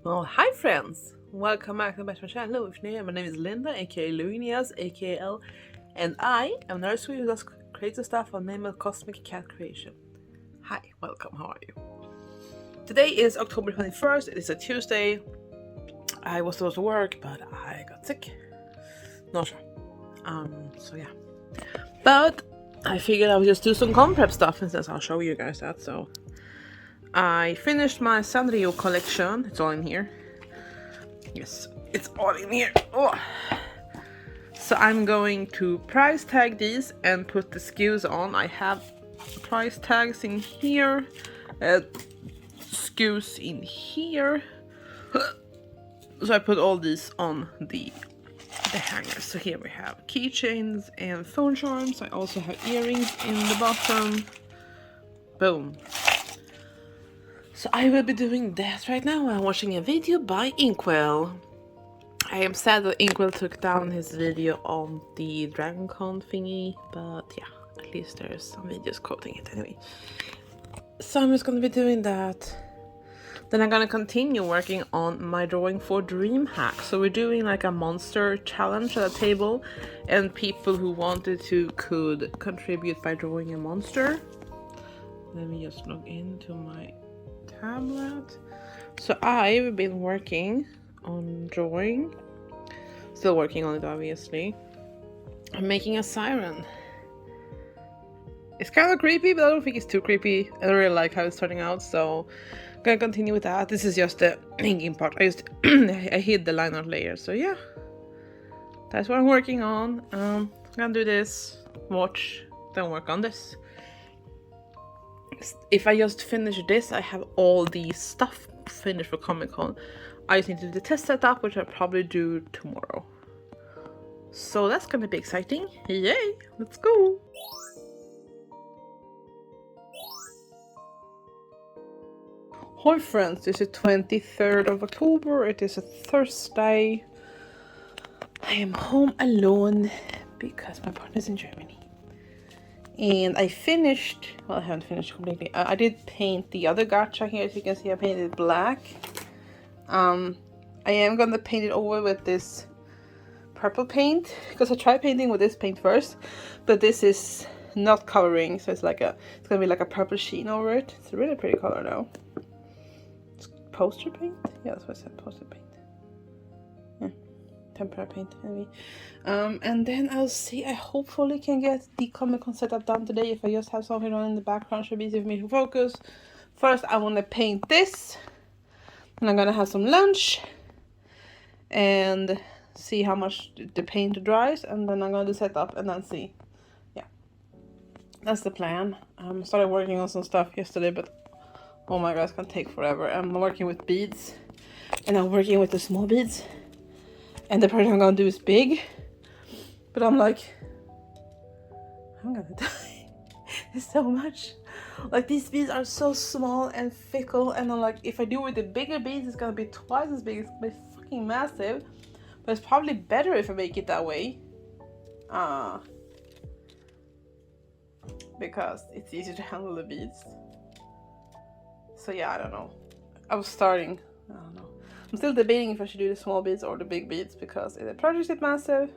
Well, hi friends! Welcome back to my channel with me. My name is Linda, aka Luinias, aka L, and I am a nursery who does creative stuff on name of Cosmic Cat Creation. Hi, welcome, how are you? Today is October 21st, it is a Tuesday. I was supposed to work, but I got sick. Not sure. So yeah. But I figured I would just do some com prep stuff instead. I'll show you guys that, so. I finished my Sanrio collection. It's all in here. Yes, it's all in here. Oh. So I'm going to price tag these and put the SKUs on. I have price tags in here, SKUs in here. So I put all these on the hangers. So here we have keychains and phone charms. I also have earrings in the bottom. Boom. So I will be doing that right now. I'm watching a video by Inkwell. I am sad that Inkwell took down his video on the DragonCon thingy, but yeah, at least there's some videos quoting it anyway. So I'm just gonna be doing that. Then I'm gonna continue working on my drawing for DreamHack. So we're doing like a monster challenge at a table, and people who wanted to could contribute by drawing a monster. Let me just log into my tablet. So I've been working on drawing, still working on it obviously. I'm making a siren. It's kind of creepy, but I don't think it's too creepy. I don't really like how it's turning out, so I'm gonna continue with that. This is just the inking part. I hid the line art layer, so yeah, that's what I'm working on. I'm gonna do this, watch, then work on this. If I just finish this, I have all the stuff finished for Comic-Con. I just need to do the test setup, which I'll probably do tomorrow. So that's gonna be exciting. Yay! Let's go! Hi friends, this is 23rd of October. It is a Thursday. I am home alone because my partner's in Germany. And I finished, well, I haven't finished completely. I did paint the other gacha here. As you can see, I painted it black. I am gonna paint it over with this purple paint, because I tried painting with this paint first, but this is not covering, so it's gonna be like a purple sheen over it. It's a really pretty color though. It's poster paint? Yeah, that's what I said, poster paint. Yeah, tempera paint anyway. And then I'll see, I hopefully can get the Comic-Con setup done today. If I just have something on in the background, should be easy for me to focus. First, I want to paint this. And I'm gonna have some lunch. And see how much the paint dries. And then I'm gonna do setup and then see. Yeah. That's the plan. Started working on some stuff yesterday, but oh my god, it's gonna take forever. I'm working with beads. And I'm working with the small beads. And the project I'm gonna do is big. But I'm like, I'm gonna die. It's so much. Like, these beads are so small and fickle, and I'm like, if I do with the bigger beads, it's gonna be twice as big. It's gonna be fucking massive. But it's probably better if I make it that way. Because it's easier to handle the beads. So yeah, I don't know. I don't know. I'm still debating if I should do the small beads or the big beads, because the project is massive.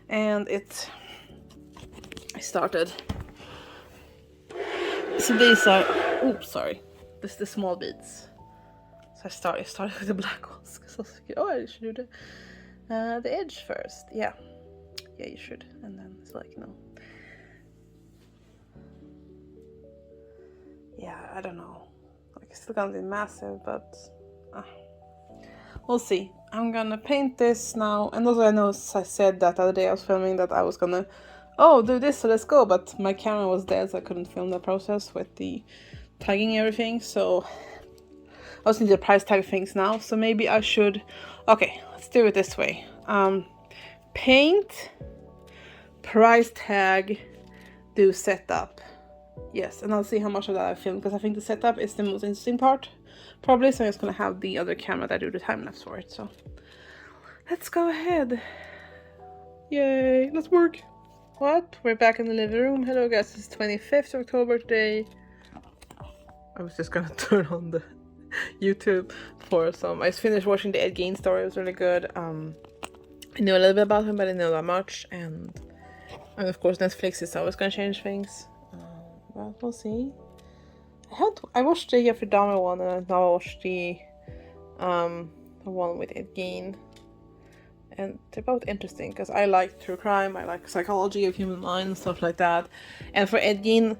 And I started. So these are, oops, sorry. This is the small beads. So I started with the black ones, because I was like, oh, I should do the edge first. Yeah, you should. And then it's like, no. Yeah, I don't know. Like, it's still gonna be massive, but we'll see. I'm gonna paint this now. And also, I know I said that the other day I was filming that I was gonna, do this, so let's go. But my camera was dead, so I couldn't film the process with the tagging everything. So I also need to price tag things now. So maybe I should, okay, let's do it this way. Paint, price tag, do setup. Yes, and I'll see how much of that I filmed, because I think the setup is the most interesting part, probably. So I'm just gonna have the other camera that I do the time lapse for it. So let's go ahead. Yay, let's work. What? We're back in the living room. Hello guys, it's 25th of October today. I was just gonna turn on the YouTube for some. I finished watching the Ed Gein story. It was really good. I knew a little bit about him, but I didn't know that much. And of course, Netflix is always gonna change things. But we'll see. I watched the Jeffrey Dahmer one, and now I watched the one with Ed Gein. And they're both interesting because I like true crime, I like psychology of human mind and stuff like that. And for Ed Gein,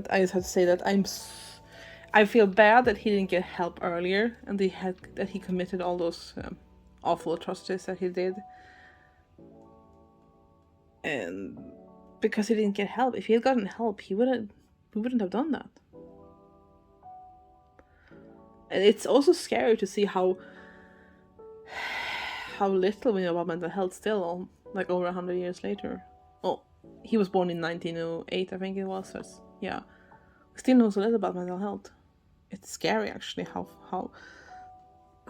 I just have to say that I feel bad that he didn't get help earlier, and that he committed all those awful atrocities that he did. And because he didn't get help, if he had gotten help, we wouldn't have done that. And it's also scary to see how little we know about mental health still, like over 100 years later. Oh, he was born in 1908, I think it was. So yeah, we still know so little about mental health. It's scary actually how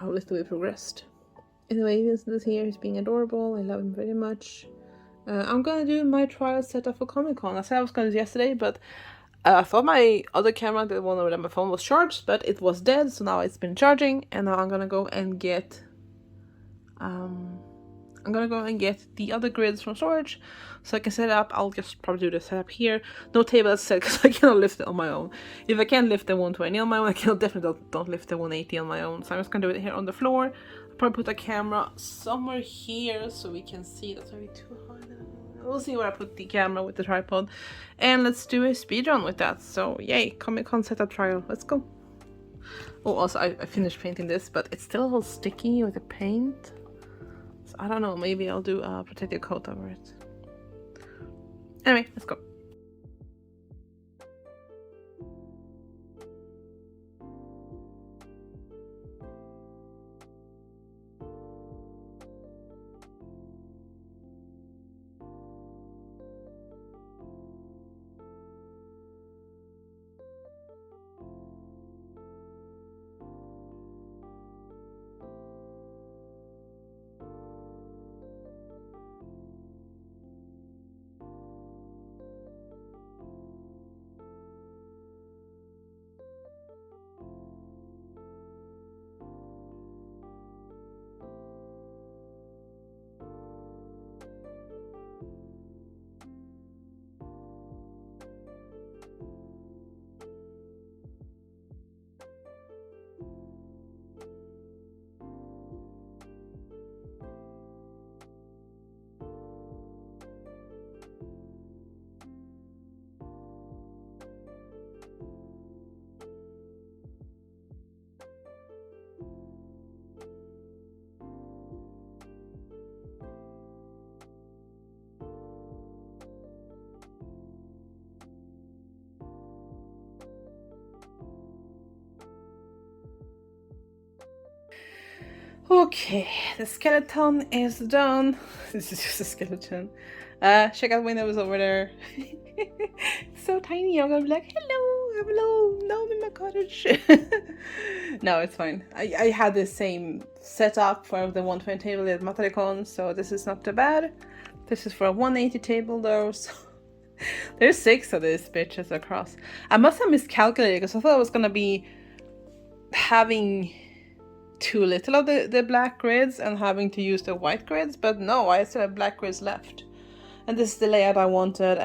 little we progressed. Anyway, Vincent is here. He's being adorable. I love him very much. I'm gonna do my trial setup for Comic-Con. I said I was gonna do yesterday, but I thought my other camera, the one over my phone, was charged, but it was dead. So now it's been charging, and now I'm gonna go and get the other grids from storage so I can set it up. I'll just probably do the setup here. No table as said, because I cannot lift it on my own. If I can't lift the 120 on my own, I can definitely don't lift the 180 on my own. So I'm just gonna do it here on the floor. I'll probably put a camera somewhere here so we can see. That's maybe too high. We'll see where I put the camera with the tripod. And let's do a speedrun with that. So yay, Comic-Con setup trial. Let's go. Oh, also I finished painting this, but it's still all sticky with the paint. So I don't know, maybe I'll do a protective coat over it. Anyway, let's go. Okay, the skeleton is done. This is just a skeleton. Check out windows over there. It's so tiny. I'm gonna be like, hello, now I'm in my cottage. No, it's fine. I had the same setup for the 120 table at Mataricon, so this is not too bad. This is for a 180 table though, so there's 6 of these bitches across. I must have miscalculated because I thought I was gonna be having too little of the black grids and having to use the white grids, but no, I still have black grids left. And this is the layout I wanted.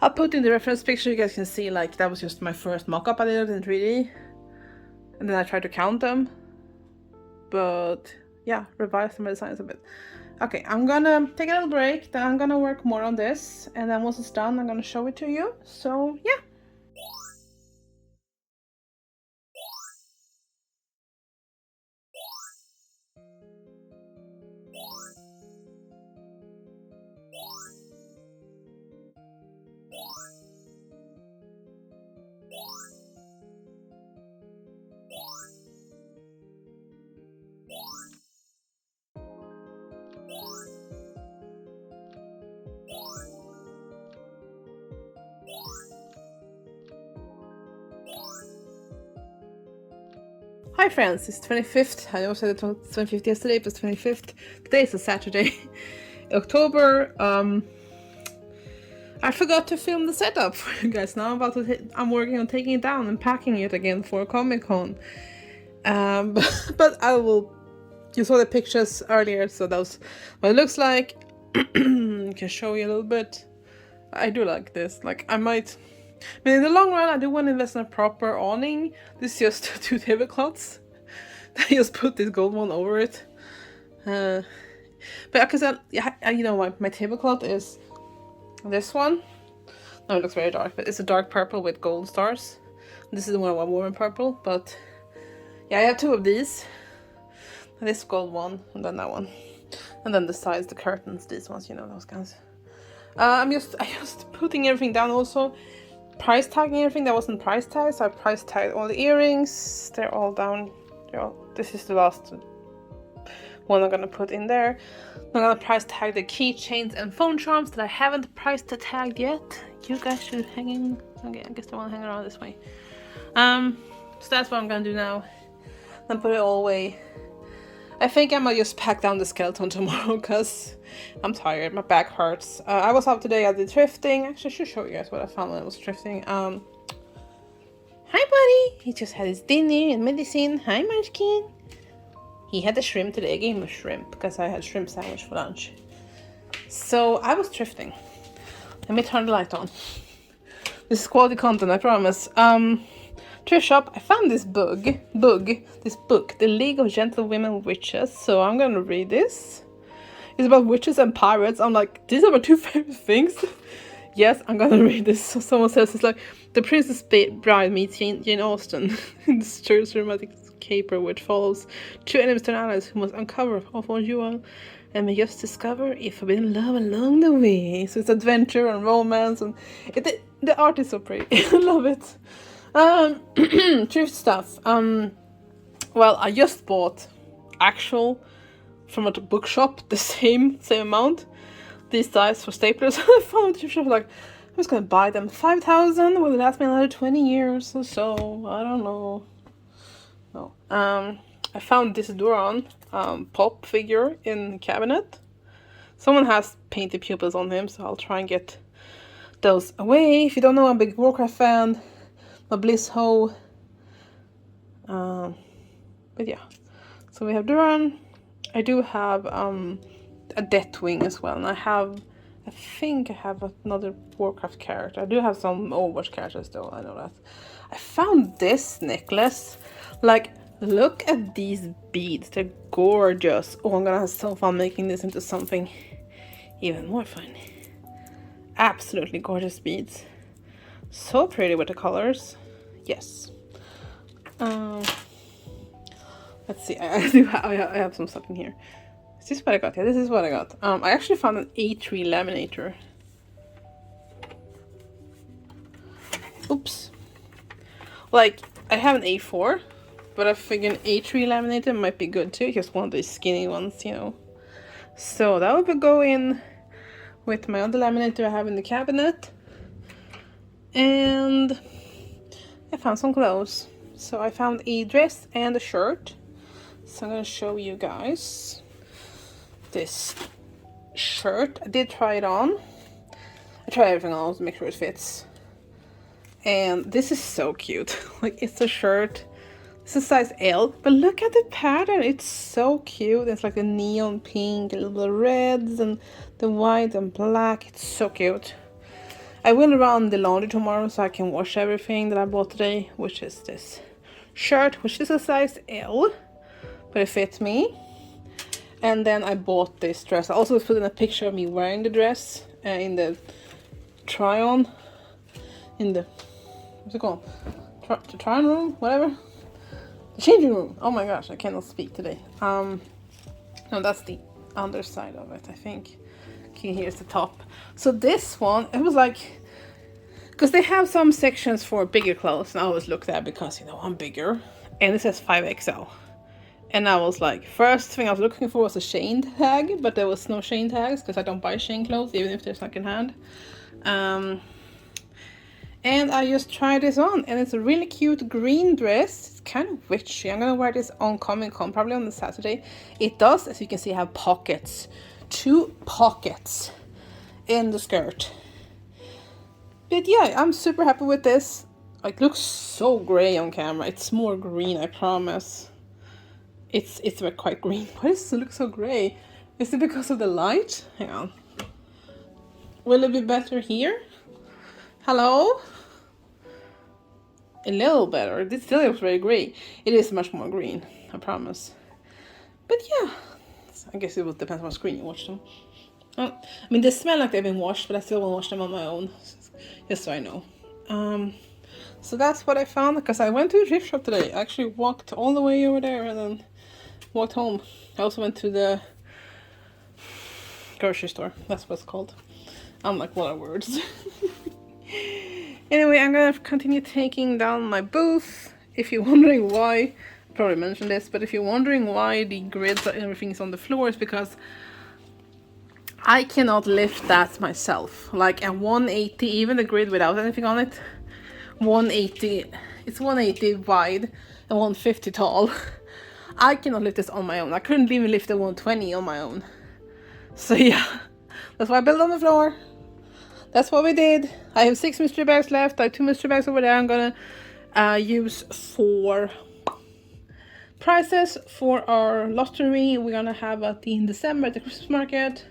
I'll put in the reference picture. You guys can see, like, that was just my first mock-up I did in 3D, and then I tried to count them, but yeah, revise my designs a bit. Okay, I'm gonna take a little break, then I'm gonna work more on this, and then once it's done I'm gonna show it to you. So yeah. Hi friends, it's 25th. I also said it was 25th yesterday, but it's 25th. Today is a Saturday, October. I forgot to film the setup for you guys. Now I'm working on taking it down and packing it again for Comic-Con. But I will. You saw the pictures earlier, so that was what it looks like. Can show you a little bit. I do like this. Like I might. I mean, in the long run, I do want to invest in a proper awning. This is just 2 tablecloths. I just put this gold one over it. But because you know, my tablecloth is this one. No, it looks very dark, but it's a dark purple with gold stars. This is the one I wore in purple, but yeah, I have 2 of these. This gold one, and then that one. And then the sides, the curtains, these ones, you know, those kinds. I just putting everything down also. Price tagging everything that wasn't price tagged, so I price tagged all the earrings. They're all down. This is the last one I'm gonna put in there. I'm gonna price tag the keychains and phone charms that I haven't price tagged yet. You guys should hang in. Okay, I guess they wanna hang around this way. So that's what I'm gonna do now. Then put it all away. I think I might just pack down the skeleton tomorrow because I'm tired. My back hurts. I was out today. I did thrifting. Actually, I should show you guys what I found when I was thrifting. Hi, buddy. He just had his dinner and medicine. Hi, Munchkin. He had a shrimp today. I gave him a shrimp because I had shrimp sandwich for lunch. So I was thrifting. Let me turn the light on. This is quality content, I promise. Thrift shop, I found this book, The League of Gentlewomen Witches. So I'm gonna read this. It's about witches and pirates. I'm like, these are my 2 favorite things. Yes, I'm gonna read this. So someone says it's like the Princess Bride meets Jane Austen in this church romantic caper, which follows 2 enemies to allies who must uncover of one jewel and may just discover a forbidden love along the way. So it's adventure and romance, and the art is so pretty. I love it. Thrift stuff. Well, I just bought actual from a bookshop, the same amount, these size for staplers. I found a thrift shop, like, I'm just gonna buy them. 5,000 will last me another 20 years or so. I don't know. No. I found this Duran pop figure in the cabinet. Someone has painted pupils on him, so I'll try and get those away. If you don't know, I'm a big Warcraft fan. A Bliss Ho. But yeah. So we have Duran. I do have a Deathwing as well. And I think I have another Warcraft character. I do have some Overwatch characters though, I know that. I found this necklace. Like, look at these beads. They're gorgeous. Oh, I'm gonna have so fun making this into something even more fun. Absolutely gorgeous beads. So pretty with the colors. Yes. Let's see. I have some stuff in here. Is this what I got? Yeah, this is what I got. I actually found an A3 laminator. Oops. Like, I have an A4, but I figured an A3 laminator might be good too. Just one of these skinny ones, you know. So that would go in with my other laminator I have in the cabinet. And I found some clothes. So I found a dress and a shirt. So I'm gonna show you guys this shirt. I did try it on. I tried everything on to make sure it fits. And this is so cute. Like, it's a shirt. It's a size L, but look at the pattern. It's so cute. It's like the neon pink, a little reds, and the white and black. It's so cute. I will run the laundry tomorrow so I can wash everything that I bought today, which is this shirt, which is a size L, but it fits me. And then I bought this dress. I also put in a picture of me wearing the dress in the try-on, in the, what's it called? The try-on room, whatever. The changing room. Oh my gosh, I cannot speak today. No, that's the underside of it, I think. Okay, here's the top. So this one, it was like, because they have some sections for bigger clothes, and I always look there because, you know, I'm bigger. And it says 5XL. And I was like, first thing I was looking for was a Shane tag, but there was no Shane tags because I don't buy Shane clothes, even if they're second hand. And I just tried this on, and it's a really cute green dress. It's kind of witchy. I'm gonna wear this on ComicCon, probably on the Saturday. It does, as you can see, have pockets. 2 pockets in the skirt. But yeah, I'm super happy with this. It looks so gray on camera. It's more green, I promise. It's quite green. Why does it look so grey? Is it because of the light? Hang on. Will it be better here? Hello? A little better. This still looks very grey. It is much more green, I promise. But yeah, I guess it will depend on what screen you watch them. I mean, they smell like they've been washed, but I still won't wash them on my own, just so I know. So that's what I found, because I went to a thrift shop today. I actually walked all the way over there and then walked home. I also went to the grocery store. That's what it's called. I'm like, what are words? Anyway, I'm gonna continue taking down my booth. If you're wondering why, I probably mentioned this, but if you're wondering why the grids and everything is on the floor, it's because I cannot lift that myself. Like a 180, even the grid without anything on it, 180, it's 180 wide and 150 tall. I cannot lift this on my own. I couldn't even lift a 120 on my own. So yeah, that's why I built on the floor. That's what we did. I have 6 mystery bags left. I have 2 mystery bags over there I'm gonna use for prizes for our lottery we're gonna have in December at the Christmas market.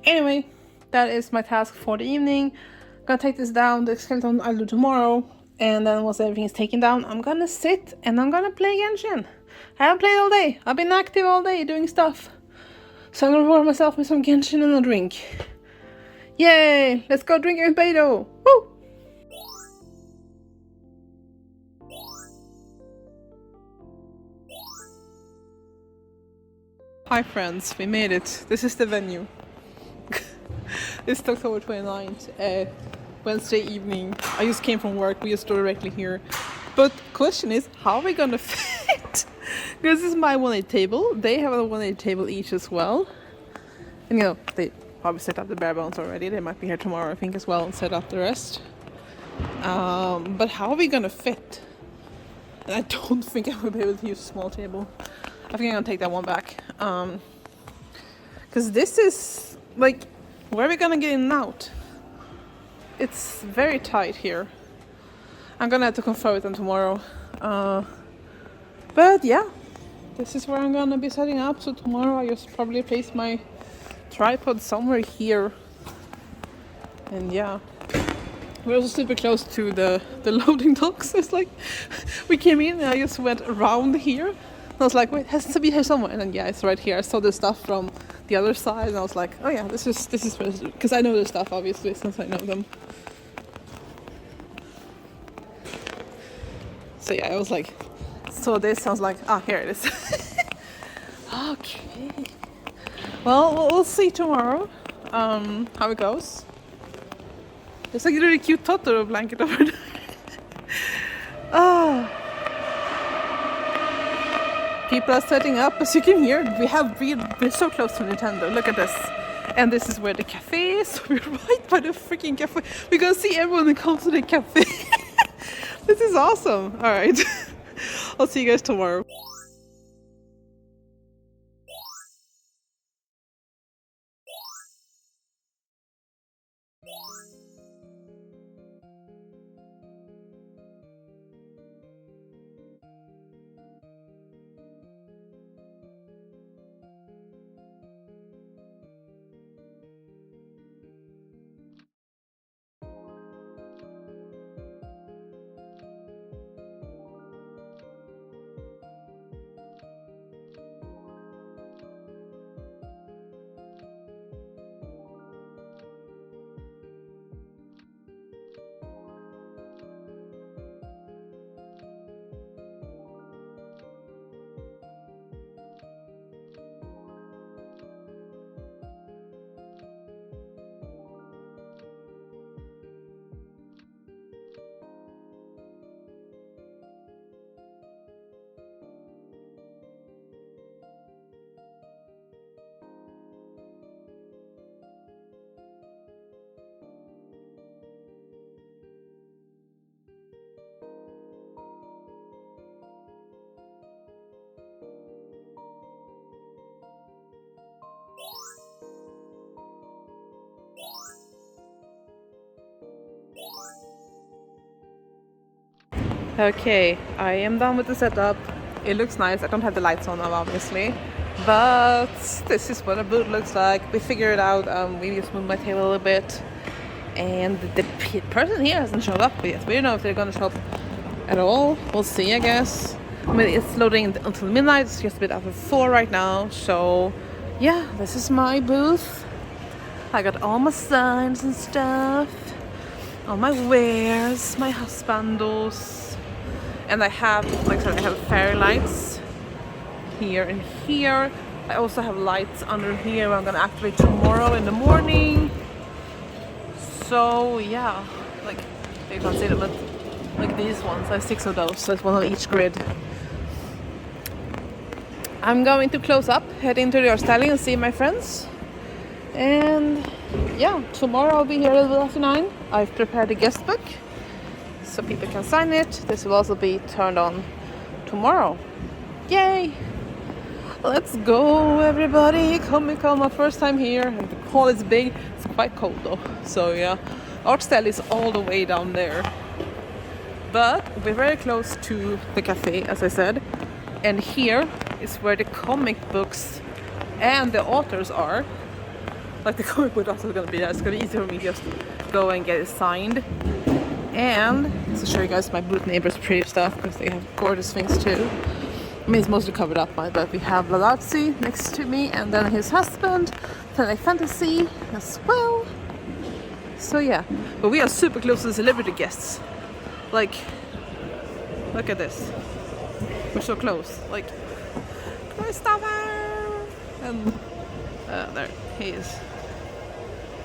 Anyway, that is my task for the evening. I'm gonna take this down. The skeleton I'll do tomorrow. And then once everything is taken down, I'm gonna sit and I'm gonna play Genshin. I haven't played all day. I've been active all day doing stuff. So I'm gonna reward myself with some Genshin and a drink. Yay! Let's go drink with Beto! Woo! Hi friends, we made it. This is the venue. This is October 29th, Wednesday evening. I just came from work, we just drove directly here. But question is, how are we gonna fit? Because this is my 180 table. They have a 180 table each as well. And you know, they probably set up the bare bones already. They might be here tomorrow, I think, as well, and set up the rest. But how are we gonna fit? And I don't think I will be able to use a small table. I think I'm gonna take that one back. Because this is, like, where are we gonna get in and out? It's very tight here. I'm gonna have to confirm with them tomorrow. But yeah, this is where I'm gonna be setting up. So tomorrow I just probably place my tripod somewhere here. And yeah, we're also super close to the loading docks. It's like, we came in and I just went around here. And I was like, wait, it has to be here somewhere. And then yeah, it's right here. I saw the stuff from the other side and I was like, oh yeah, this is because I know the stuff obviously since I know them. So yeah, I was like, so this sounds like, here it is. Okay. Well, we'll see tomorrow how it goes. There's like a really cute Totoro blanket over there. People are setting up, as you can hear. We're so close to Nintendo. Look at this. And this is where the cafe is. We're right by the freaking cafe. We're gonna see everyone that comes to the cafe. This is awesome. Alright. I'll see you guys tomorrow. Okay, I am done with the setup. It looks nice. I don't have the lights on now, obviously, but this is what a booth looks like. We figured it out. We just moved my table a little bit, and the person here hasn't showed up yet. We don't know if they're gonna show up at all. We'll see, I guess. I mean, it's loading until midnight. It's just a bit after 4 right now. So yeah, this is my booth. I got all my signs and stuff, all my wares, my husbandos, and I have, like I said, I have fairy lights here and here. I also have lights under here where I'm gonna activate tomorrow in the morning. So yeah, like you can't see them, but like these ones, I have 6 of those, so it's one on each grid. I'm going to close up, head into the art styling and see my friends. And yeah, tomorrow I'll be here a little bit after 9. I've prepared a guest book so people can sign it. This will also be turned on tomorrow. Yay! Let's go, everybody! Comic-Con, my first time here, and the hall is big. It's quite cold though, so yeah. Art style is all the way down there, but we're very close to the cafe, as I said. And here is where the comic books and the authors are. Like the comic book authors are gonna be there. It's gonna be easy for me to just go and get it signed. And to show you guys my booth neighbors' pretty stuff, because they have gorgeous things too. I mean, it's mostly covered up by, but we have Lalazzi next to me, and then his husband, Planet Fantasy as well. So yeah, but we are super close to the celebrity guests. Like, look at this. We're so close. Like, Christopher! And there he is.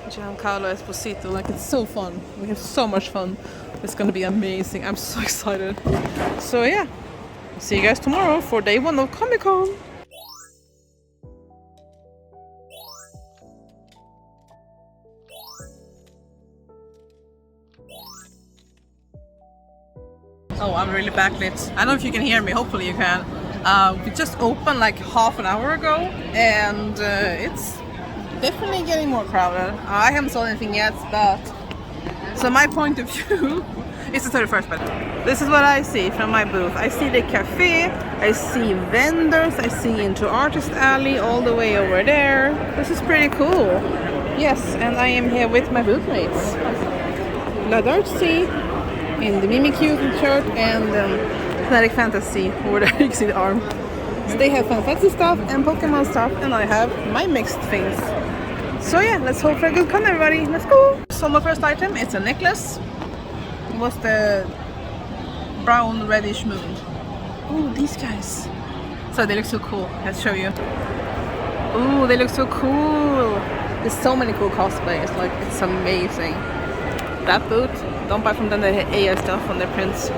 Giancarlo Esposito. Like, it's so fun. We have so much fun. It's gonna be amazing. I'm so excited. So yeah, see you guys tomorrow for day 1 of Comic-Con. Oh, I'm really backlit. I don't know if you can hear me. Hopefully you can. We just opened like half an hour ago, and it's definitely getting more crowded. I haven't sold anything yet, but so my point of view is the 31st. But this is what I see from my booth. I see the cafe, I see vendors, I see into Artist Alley all the way over there. This is pretty cool. Yes, and I am here with my booth mates. Ladarcy in the Mimikyu shirt, and Planet Fantasy over there. You can see the arm. So they have Final Fantasy stuff and Pokemon stuff, and I have my mixed things. So yeah, let's hope for a good con, everybody. Let's go! So my first item, it's a necklace. It was the brown reddish moon. Oh, these guys. So they look so cool. Let's show you. Oh, they look so cool. There's so many cool cosplays. Like, it's amazing. That boot, don't buy from them, they have AI stuff on their prints.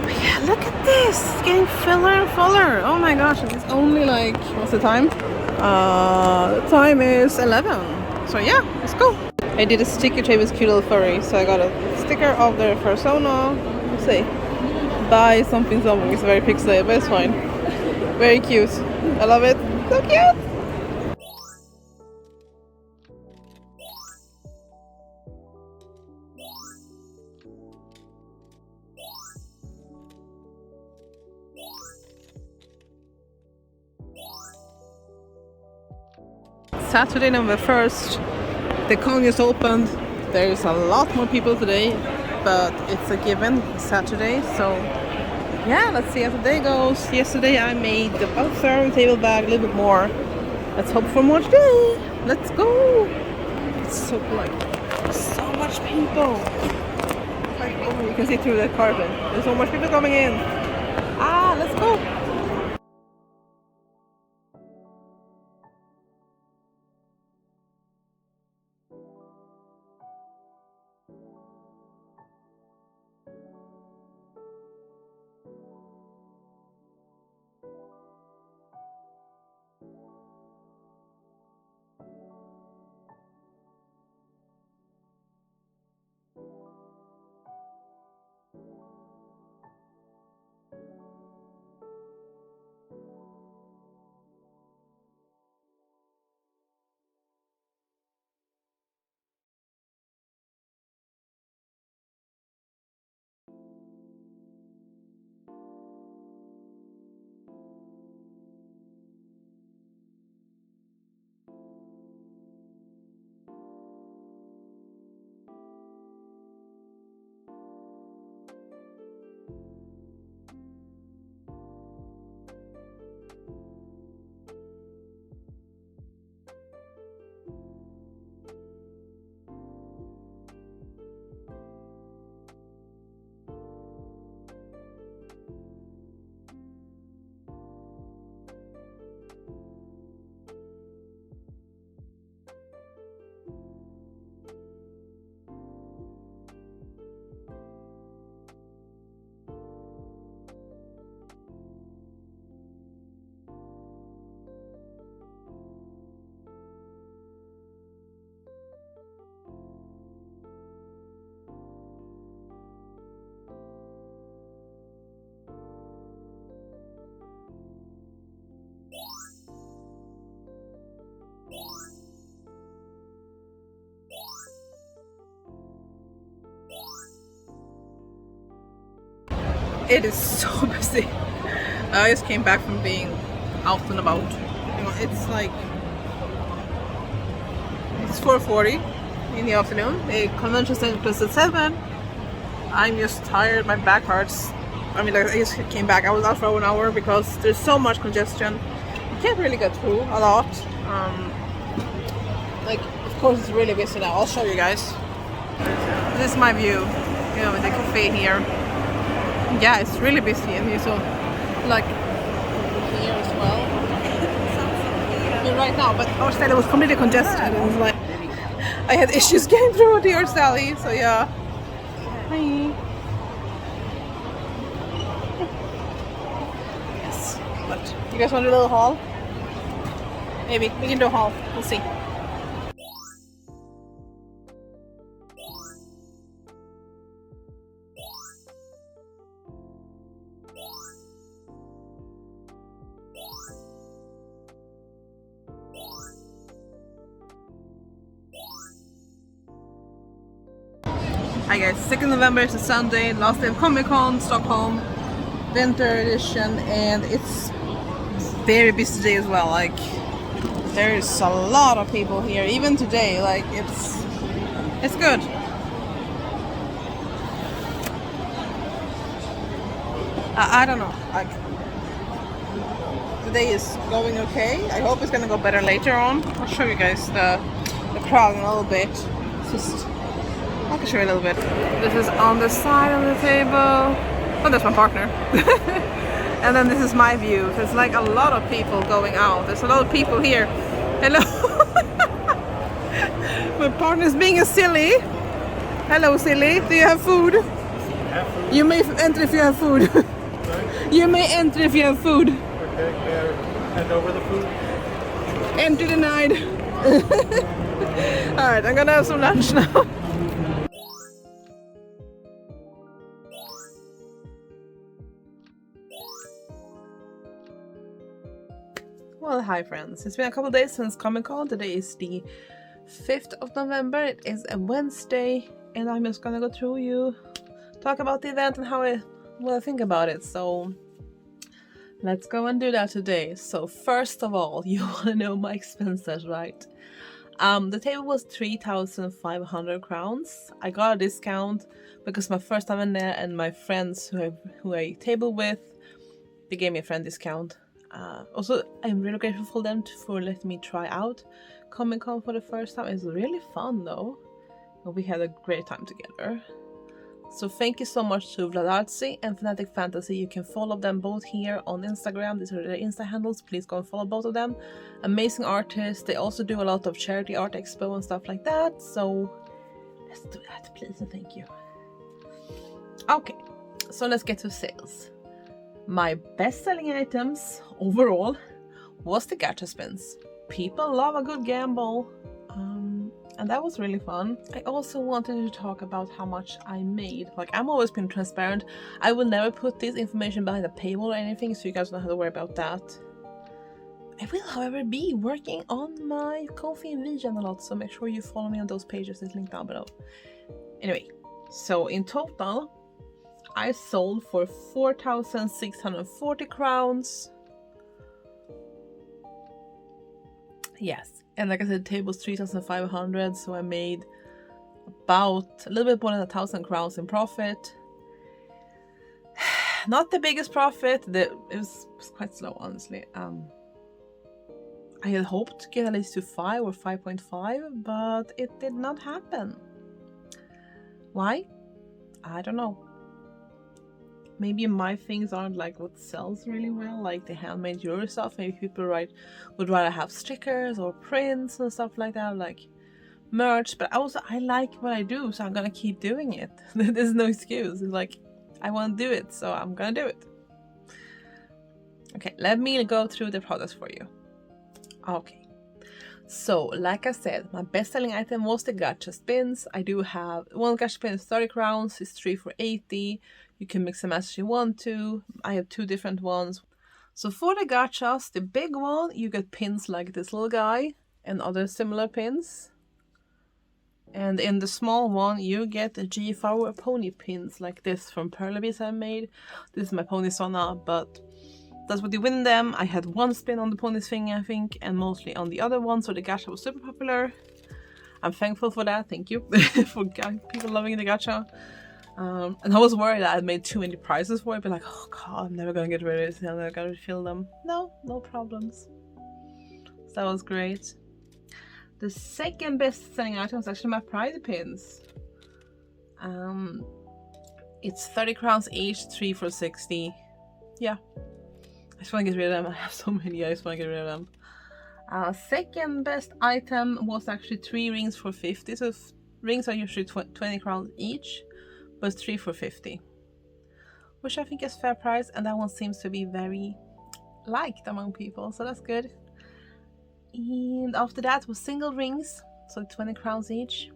But yeah, look at this. It's getting fuller and fuller. Oh my gosh, it's only like, what's the time? The time is 11. So yeah, let's go. I did a sticker tape with cute little furry, so I got a sticker of their persona. Let's see. Buy something. It's very pixelated, but it's fine. Very cute. I love it. So cute. Saturday, November 1st, the con is opened. There's a lot more people today, but it's a given Saturday, so yeah, let's see how the day goes. Yesterday I made about a third table bag, a little bit more. Let's hope for more today. Let's go. It's so like so much people. Like, oh, you can see through the carpet. There's so much people coming in. Ah, let's go. It is so busy. I just came back from being out and about. You know, it's like it's 4:40 in the afternoon. The convention center closes at 7. I'm just tired. My back hurts. I mean, like, I just came back. I was out for 1 hour because there's so much congestion. You can't really get through a lot. Like, of course, it's really busy now. I'll show you guys. This is my view. You know, with the cafe here. Yeah, it's really busy, and you saw like here as well. I mean, right now, but our Sally was completely congested. And it was like I had issues getting through to your Sally. So yeah. Hi. Yes. But you guys want a little haul? Maybe we can do a haul. We'll see. Hi guys, 2nd November is a Sunday, last day of ComicCon, Stockholm Winter Edition, and it's very busy day as well. Like, there's a lot of people here, even today. Like, it's good. I don't know, like, today is going okay. I hope it's gonna go better later on. I'll show you guys the crowd in a little bit. It's just, I can show you a little bit. This is on the side of the table. Oh, that's my partner. And then this is my view. There's like a lot of people going out. There's a lot of people here. Hello. My partner's being a silly. Hello, silly. Do you have food? You may enter if you have food. You may enter if you have food. Okay, may I hand over the food? Entry denied. Alright, I'm gonna have some lunch now. Well, hi friends. It's been a couple days since Comic-Con. Today is the 5th of November. It is a Wednesday, and I'm just gonna go through you, talk about the event and what I think about it. So let's go and do that today. So first of all, you want to know my expenses, right? The table was 3,500 crowns. I got a discount because my first time in there, and my friends who I table with, they gave me a friend discount. Also, I'm really grateful for them for letting me try out Comic-Con for the first time. It's really fun though. We had a great time together. So thank you so much to Vladarzi and Fanatic Fantasy. You can follow them both here on Instagram. These are their Insta handles. Please go and follow both of them. Amazing artists. They also do a lot of charity art expo and stuff like that. So let's do that, please, and thank you. Okay, so let's get to sales. My best-selling items overall was the gacha spins. People love a good gamble, and that was really fun. I also wanted to talk about how much I made. Like, I'm always been transparent. I will never put this information behind a paywall or anything, so you guys don't have to worry about that. I will, however, be working on my Ko-fi and VGen a lot, so make sure you follow me on those pages. It's linked down below. Anyway, so in total, I sold for 4,640 crowns. Yes, and like I said, the table was 3,500, so I made about a little bit more than 1,000 crowns in profit. Not the biggest profit. It was quite slow, honestly. I had hoped to get at least to 5 or 5.5, but it did not happen. Why? I don't know. Maybe my things aren't like what sells really well, like the handmade jewelry stuff. Maybe people would rather have stickers or prints and stuff like that, like merch. But also, I like what I do, so I'm gonna keep doing it. There's no excuse. It's like, I want to do it, so I'm gonna do it. Okay, let me go through the products for you. Okay, so like I said, my best-selling item was the gacha spins. I do have one gacha spin is 30 crowns, it's 3 for 80. You can mix them as you want to. I have 2 different ones. So for the gachas, the big one, you get pins like this little guy and other similar pins. And in the small one, you get the G4 pony pins like this from Perlevis I made. This is my pony Sonna, but that's what you win them. I had one spin on the pony's thing, I think, and mostly on the other one, so the gacha was super popular. I'm thankful for that, thank you, for people loving the gacha. And I was worried that I'd made too many prizes for it, but like, oh god, I'm never gonna get rid of this, I'm never gonna refill them. No problems. So that was great. The second best selling item was actually my Pride pins. It's 30 crowns each, 3 for 60. Yeah. I just want to get rid of them. I have so many, I just want to get rid of them. Second best item was actually 3 rings for 50. So rings are usually 20 crowns each, but 3 for 50. Which I think is fair price, and that one seems to be very liked among people, so that's good. And after that was single rings, so 20 crowns each.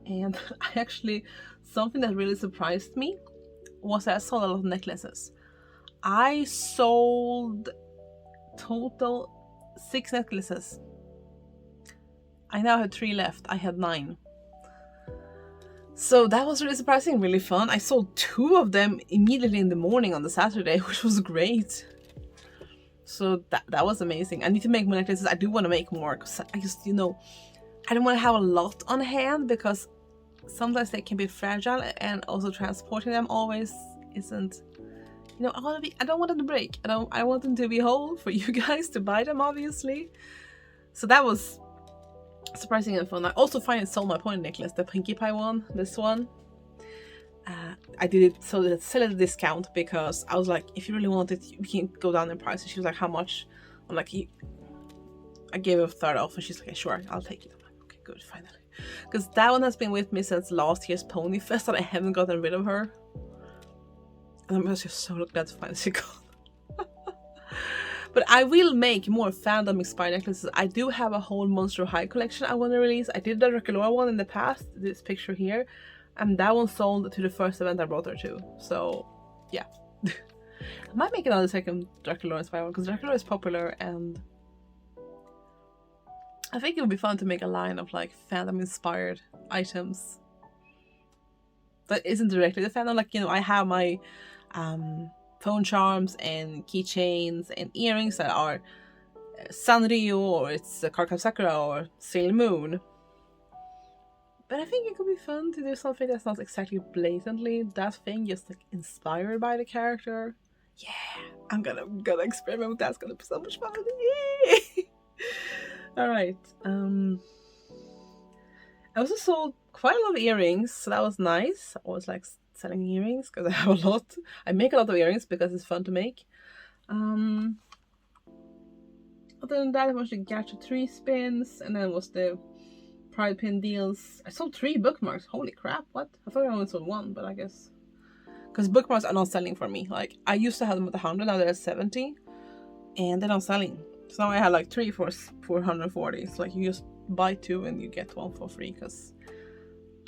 And I actually, something that really surprised me was that I sold a lot of necklaces. I sold total 6 necklaces. I now have 3 left. I had 9. So that was really surprising, really fun. I sold 2 of them immediately in the morning on the Saturday, which was great. So that was amazing. I need to make more necklaces. I do want to make more because I just, I don't want to have a lot on hand because sometimes they can be fragile, and also transporting them always isn't, I don't want them to break. I want them to be whole for you guys to buy them, obviously. So that was surprising and fun. I also finally sold my pony necklace, the Pinkie Pie one, this one. I did it so that sell at a discount because I was like, if you really want it, we can go down in price. And she was like, how much? I'm like, I gave her a third off, and she's like, sure, I'll take it. I'm like, okay, good, finally. Because that one has been with me since last year's Pony Fest, and I haven't gotten rid of her. And I'm just so glad to finally see gone. But I will make more fandom inspired necklaces. I do have a whole Monster High collection I want to release. I did the Draculaura one in the past, this picture here. And that one sold to the first event I brought her to. So, yeah. I might make another second Draculaura inspired one, because Draculaura is popular, and I think it would be fun to make a line of like fandom inspired items that isn't directly the fandom. Like, I have my phone charms and keychains and earrings that are Sanrio, or it's Cardcaptor Sakura, or Sailor Moon. But I think it could be fun to do something that's not exactly blatantly that thing, just like inspired by the character. Yeah, I'm gonna experiment with that. It's gonna be so much fun. Yay! Alright. I also sold quite a lot of earrings, so that was nice. I always like selling earrings because I have a lot. I make a lot of earrings because it's fun to make. Other than that, it was the Gacha 3 spins, and then it was the Pride pin deals. I sold 3 bookmarks. Holy crap, what? I thought I only sold 1, but I guess. Because bookmarks are not selling for me. Like, I used to have them at 100, now they're at 70. And they're not selling. So now I have like 3 for 440. It's like you just buy 2 and you get 1 for free. Because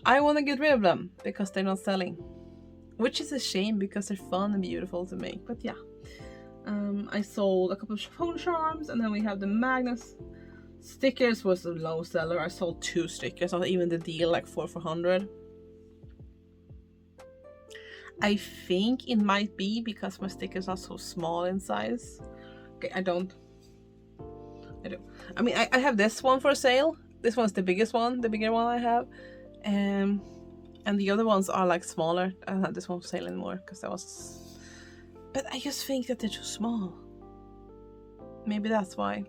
I want to get rid of them because they're not selling. Which is a shame because they're fun and beautiful to make. But yeah. I sold a couple of phone charms, and then we have the Magnus. Stickers was a low seller. I sold 2 stickers, not even the deal, like 4 for 100. I think it might be because my stickers are so small in size. Okay, I do. I mean, I have this one for sale. This one's the biggest one, the bigger one I have. And the other ones are like smaller. I don't have this one for sale anymore because that was... But I just think that they're too small. Maybe that's why.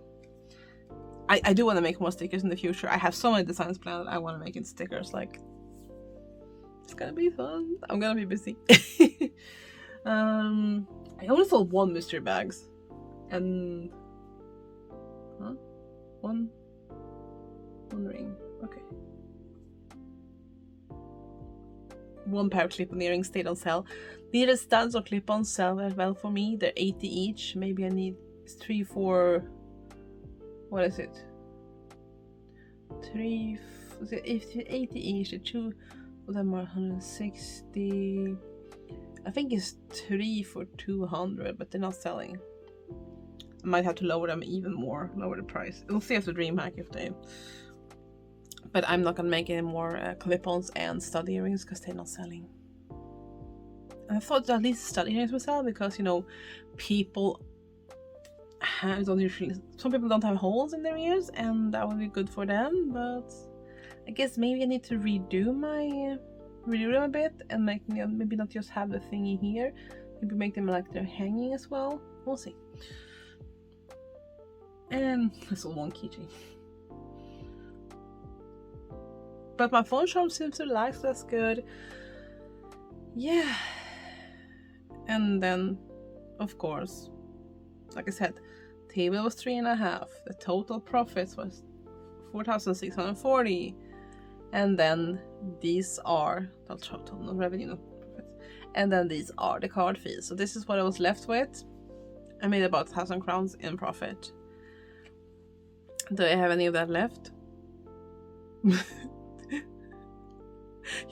I do want to make more stickers in the future. I have so many designs planned that I want to make in stickers. Like, it's gonna be fun. I'm gonna be busy. I only sold 1 mystery bags. And... Huh? One ring. Okay. 1 pair of clip-on earrings stayed on sale. Neither studs or clip-ons sell very well for me. They're 80 each. Maybe I need 3 for... What is it? 80 each. The 2 of them are 160. I think it's 3 for 200, but they're not selling. I might have to lower them even more. Lower the price. We'll see after DreamHack if they But I'm not gonna make any more clip-ons and stud earrings because they're not selling. And I thought that at least stud earrings would sell because, you know, people don't usually, some people don't have holes in their ears, and that would be good for them. But I guess maybe I need to redo them a bit and make, you know, maybe not just have the thingy here, maybe make them like they're hanging as well. We'll see. And this one keychain. But my phone charm seems to like, so that's good. Yeah. And then, of course, like I said, table was 3.5. The total profits was 4,640. And then these are the total, not revenue, not profits. And then these are the card fees. So this is what I was left with. I made about 1,000 crowns in profit. Do I have any of that left?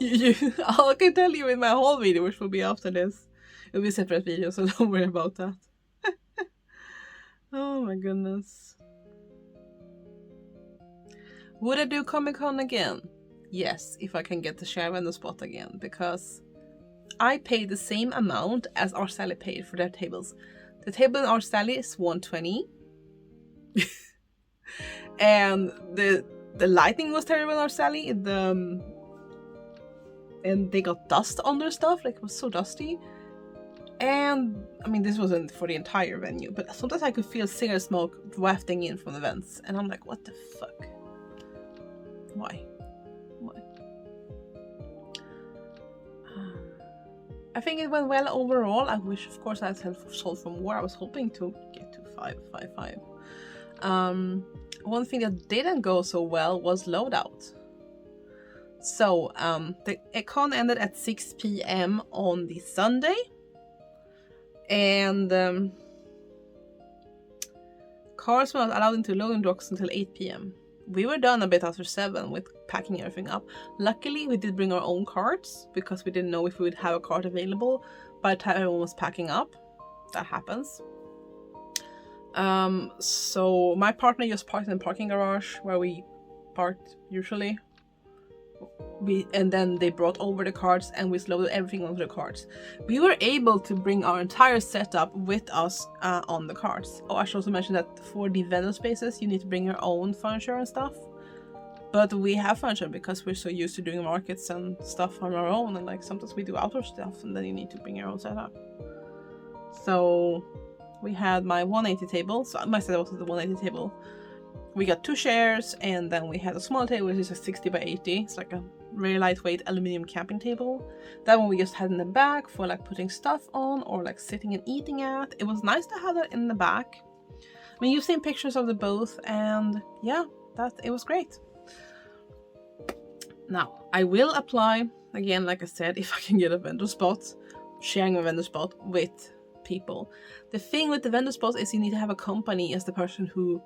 I can tell you in my whole video, which will be after this. It'll be a separate video, so don't worry about that. Oh my goodness. Would I do Comic-Con again? Yes, if I can get the share vendor spot again, because I paid the same amount as our Sally paid for their tables. The table in our Sally is 120. And the lighting was terrible in our Sally. And they got dust on their stuff, like it was so dusty. And I mean, this wasn't for the entire venue, but sometimes I could feel cigarette smoke wafting in from the vents, and I'm like, what the fuck? Why? I think it went well overall. I wish, of course, I had sold for more. I was hoping to get to 555. One thing that didn't go so well was loadout. So the con ended at 6 p.m. on the Sunday, and cars were not allowed into loading docks until 8 p.m. We were done a bit after 7 with packing everything up. Luckily, we did bring our own carts because we didn't know if we would have a cart available by the time everyone was packing up. That happens. So my partner just parked in the parking garage where we parked usually. And then they brought over the carts and we loaded everything onto the carts. We were able to bring our entire setup with us on the carts. Oh, I should also mention that for the vendor spaces, you need to bring your own furniture and stuff. But we have furniture because we're so used to doing markets and stuff on our own, and like sometimes we do outdoor stuff and then you need to bring your own setup. So we had my 180 table, so my setup was the 180 table. We got 2 chairs, and then we had a small table which is a 60 by 80. It's like a very lightweight aluminum camping table. That one we just had in the back for like putting stuff on or like sitting and eating at. It was nice to have that in the back. I mean, you've seen pictures of the both, and yeah, it was great. Now, I will apply, again, like I said, if I can get a vendor spot, sharing a vendor spot with people. The thing with the vendor spot is you need to have a company as the person who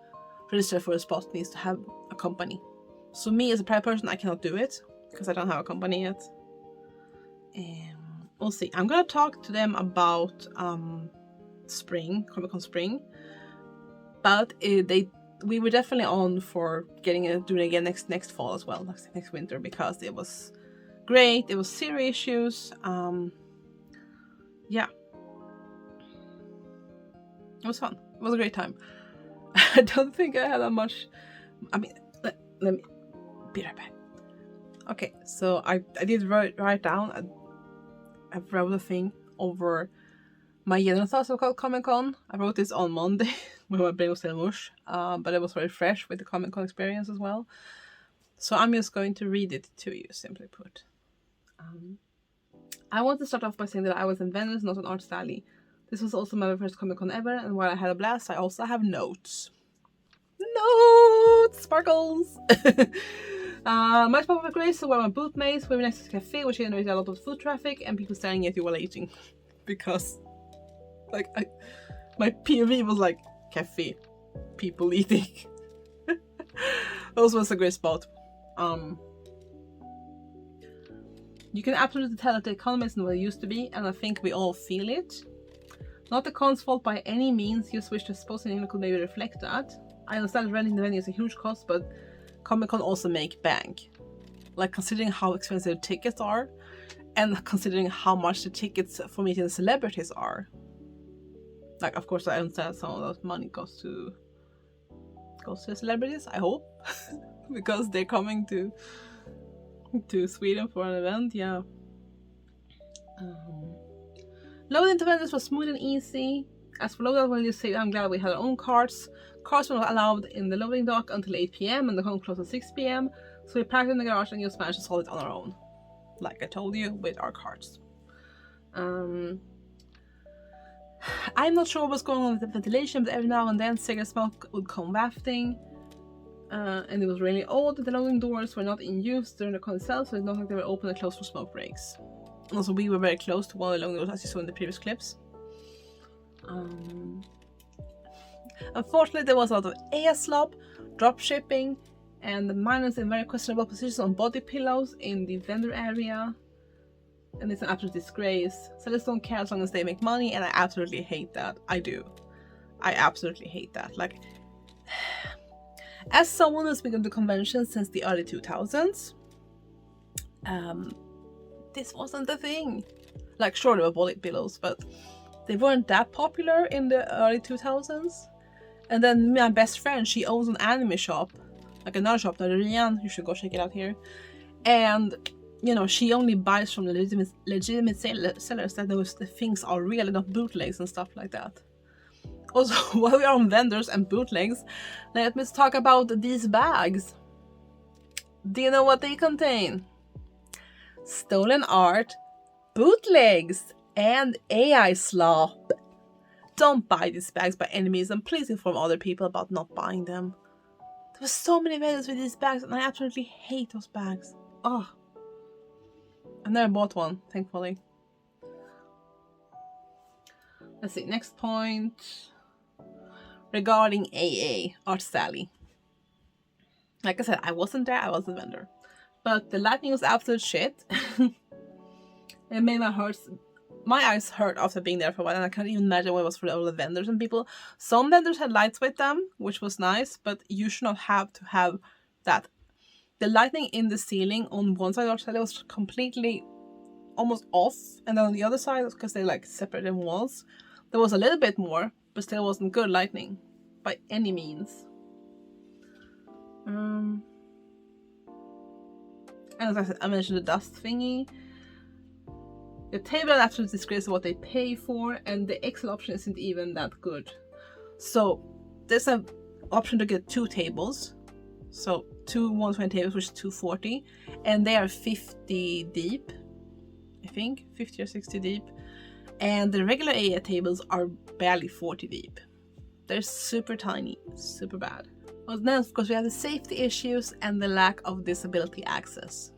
registered for a spot needs to have a company. So me as a private person, I cannot do it because I don't have a company yet. We'll see. I'm gonna talk to them about spring, Comic-Con spring, but we were definitely on for doing it again next fall as well, next winter, because it was great. It was 0 issues. Yeah, it was fun. It was a great time. I don't think I had that much. I mean, let me be right back. Okay, so I did write down. I wrote a thing over my general thoughts about Comic-Con. I wrote this on Monday when my brain was still mush, but it was very fresh with the Comic-Con experience as well. So I'm just going to read it to you, simply put. I want to start off by saying that I was in Venice, not an art Sally. This was also my first Comic-Con ever, and while I had a blast, I also have notes. Notes! Sparkles! My spot was great, so were my booth mates. We were next to the cafe, which generated a lot of food traffic, and people staring at you while eating. Because, like, my POV was like, cafe, people eating. Those was a great spot. You can absolutely tell that the economy isn't what it used to be, and I think we all feel it. Not the con's fault by any means, just wish the supposed name could maybe reflect that. I understand renting the venue is a huge cost, but Comic-Con also make bank. Like, considering how expensive tickets are, and considering how much the tickets for meeting celebrities are. Like, of course, I understand some of that money goes to celebrities, I hope. Because they're coming to Sweden for an event, yeah. Loading to vendors was smooth and easy. As for loadout, well, you say I'm glad we had our own carts. Carts were not allowed in the loading dock until 8 PM and the con closed at 6 PM. So we parked in the garage and just managed to solve it on our own. Like I told you, with our carts. I'm not sure what's going on with the ventilation, but every now and then cigarette smoke would come wafting. And it was really old. The loading doors were not in use during the con itself, so it's not like they were open and closed for smoke breaks. Also, we were very close to one of the loading doors, as you saw in the previous clips. Unfortunately, there was a lot of ASLOP, drop shipping, and minors in very questionable positions on body pillows in the vendor area. And it's an absolute disgrace. Sellers don't care as long as they make money, and I absolutely hate that. I do. I absolutely hate that. Like, as someone who's been going to conventions since the early 2000s, this wasn't the thing. Like, sure, there were body pillows, but they weren't that popular in the early 2000s. And then my best friend, she owns an anime shop, like another shop, Rian, you should go check it out here. And, you know, she only buys from the legitimate sellers that those the things are real, not bootlegs and stuff like that. Also, while we are on vendors and bootlegs, let me talk about these bags. Do you know what they contain? Stolen art, bootlegs, and AI slop. Don't buy these bags by any means, and please inform other people about not buying them. There were so many vendors with these bags, and I absolutely hate those bags. Oh, I never bought one, thankfully. Let's see, next point. Regarding AA, Art Sally. Like I said, I wasn't there, I was a vendor. But the lighting was absolute shit. It made my eyes hurt after being there for a while, and I can't even imagine what it was for all the vendors and people. Some vendors had lights with them, which was nice, but you should not have to have that. The lighting in the ceiling on one side of the was completely almost off, and then on the other side, because they like separated in walls, there was a little bit more, but still wasn't good lighting by any means. And as I said, I mentioned the dust thingy. The table is absolute disgrace of what they pay for, and the Excel option isn't even that good. So there's an option to get 2 tables, so 2 120 tables, which is 240, and they are 50 deep, I think 50 or 60 deep, and the regular AA tables are barely 40 deep. They're super tiny, super bad. Well, then of course we have the safety issues and the lack of disability access.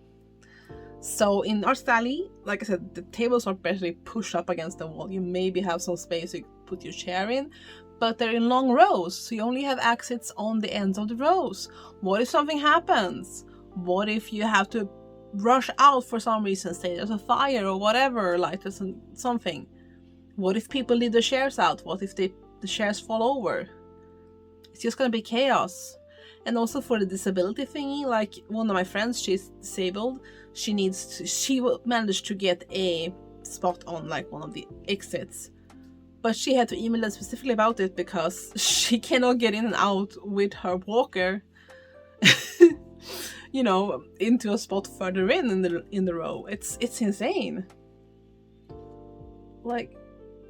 So in Art Sally, like I said, the tables are basically pushed up against the wall. You maybe have some space you put your chair in, but they're in long rows, so you only have exits on the ends of the rows. What if something happens? What if you have to rush out for some reason, say there's a fire or whatever, like there's something? What if people leave the chairs out? What if the chairs fall over? It's just gonna be chaos. And also for the disability thingy, like one of my friends, she's disabled. She managed to get a spot on like one of the exits, but she had to email them specifically about it because she cannot get in and out with her walker, you know, into a spot further in the row. It's insane. Like,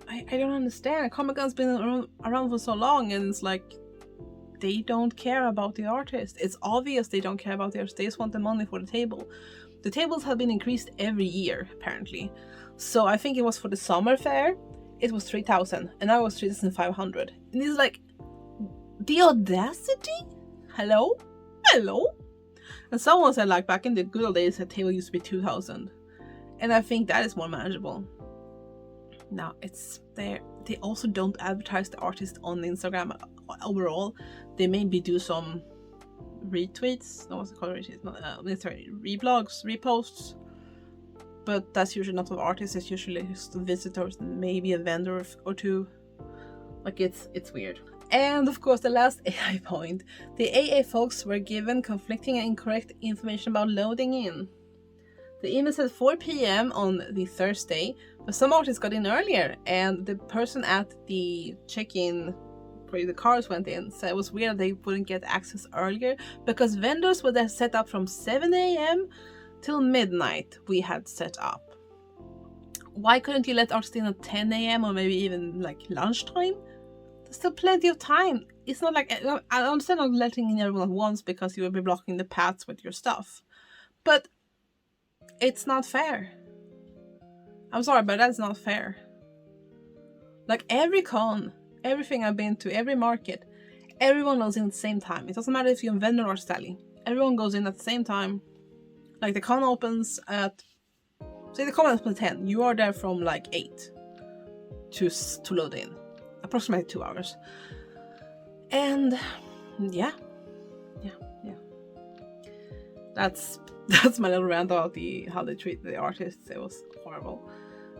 I don't understand. Comic-Con's been around for so long, and it's like they don't care about the artist. It's obvious they don't care about the artist. They just want the money for the table. The tables have been increased every year, apparently. So I think it was for the summer fair, it was 3,000, and now it was 3,500. And it's like, the audacity? Hello? And someone said, like, back in the good old days, a table used to be 2,000. And I think that is more manageable. Now, it's there. They also don't advertise the artist on Instagram overall. They maybe do some retweets, no, what's it called, retweets, reblogs, reposts, but that's usually not of artists. It's usually just visitors, maybe a vendor or two. Like, it's weird. And of course, the last AI point. The AA folks were given conflicting and incorrect information about loading in. The email said 4 p.m. on the Thursday, but some artists got in earlier, and the person at the check-in where the cars went in said it was weird they wouldn't get access earlier because vendors were there set up from 7 a.m. till midnight we had set up. Why couldn't you let artists in at 10 a.m. or maybe even like lunchtime? There's still plenty of time. It's not like, I understand not letting in everyone at once because you will be blocking the paths with your stuff. But it's not fair. I'm sorry, but that's not fair. Like every con, everything I've been to, every market, everyone goes in at the same time. It doesn't matter if you're a vendor or Stally. Everyone goes in at the same time. Like the con opens at, say the con opens at 10. You are there from like 8 to load in. Approximately 2 hours. And yeah. That's my little rant about how they treat the artists. It was horrible.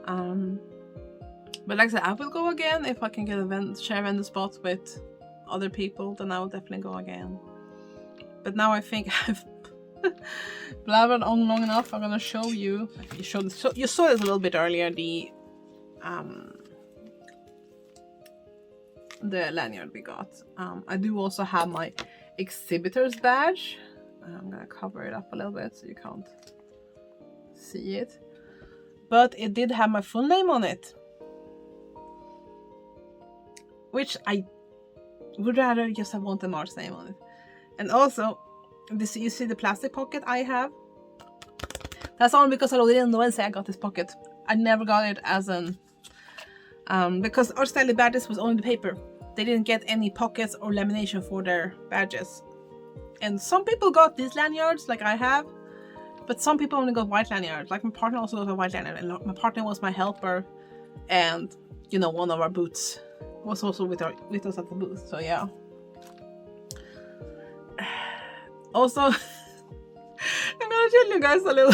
But like I said, I will go again if I can get a share vendor spot with other people. Then I will definitely go again. But now I think I've blabbered on long enough. I'm gonna show you. You saw this a little bit earlier. The lanyard we got. I do also have my exhibitor's badge. I'm gonna cover it up a little bit so you can't see it. But it did have my full name on it. Which I would rather just have wanted Mark's name on it. And also, you see the plastic pocket I have? That's only because I loaded in Wednesday I got this pocket. I never got it as an... because our Stally badges was only the paper. They didn't get any pockets or lamination for their badges. And some people got these lanyards, like I have, but some people only got white lanyards. Like my partner also got a white lanyard, and my partner was my helper, and you know, one of our booths was also with us at the booth. So yeah. Also, I'm gonna tell you guys a little.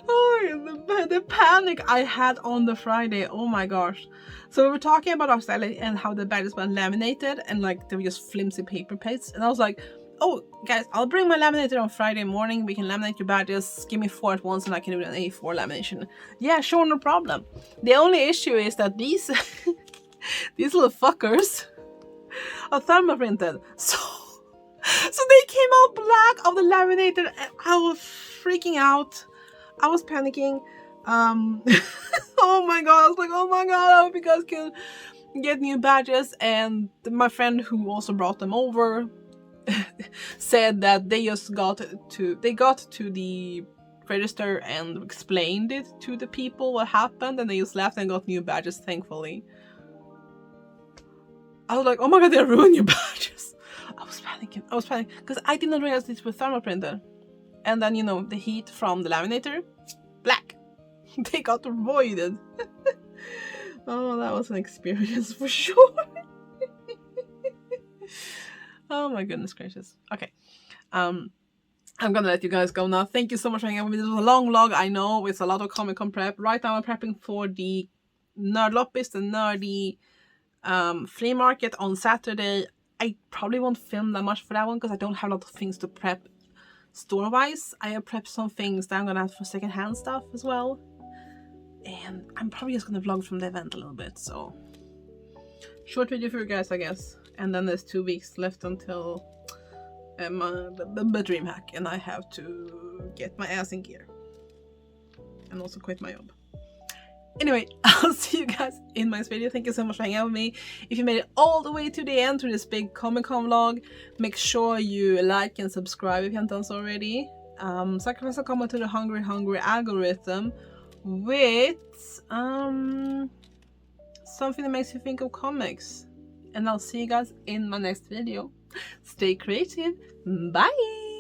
Oh, the panic I had on the Friday. Oh my gosh. So we were talking about our Stally and how the badges were laminated and like they were just flimsy paper plates. And I was like, oh guys, I'll bring my laminator on Friday morning. We can laminate your badges. Give me 4 at once and I can do an A4 lamination. Yeah, sure, no problem. The only issue is that these these little fuckers are thermal printed. So they came out black of the laminator and I was freaking out. I was panicking. Oh my god, I was like, oh my god, I hope you guys can get new badges. And my friend who also brought them over said that they just got to the register and explained it to the people what happened, and they just left and got new badges, thankfully. I was like, oh my god, they ruined your badges. I was panicking because I did not realize these were thermal printed. And then, you know, the heat from the laminator, black. They got voided. Oh, that was an experience for sure. Oh my goodness gracious. Okay. I'm gonna let you guys go now. Thank you so much for hanging out with me. This was a long vlog, I know. It's a lot of Comic-Con prep. Right now I'm prepping for the Nerdloppis, the nerdy flea market on Saturday. I probably won't film that much for that one because I don't have a lot of things to prep store-wise. I have prepped some things that I'm gonna have for second-hand stuff as well. And I'm probably just gonna vlog from the event a little bit, so short video for you guys, I guess. And then there's 2 weeks left until the dream hack, and I have to get my ass in gear and also quit my job. Anyway, I'll see you guys in my next video. Thank you so much for hanging out with me. If you made it all the way to the end through this big Comic-Con vlog, make sure you like and subscribe if you haven't done so already. Sacrifice a comment to the hungry algorithm with something that makes you think of comics. And I'll see you guys in my next video. Stay creative. Bye!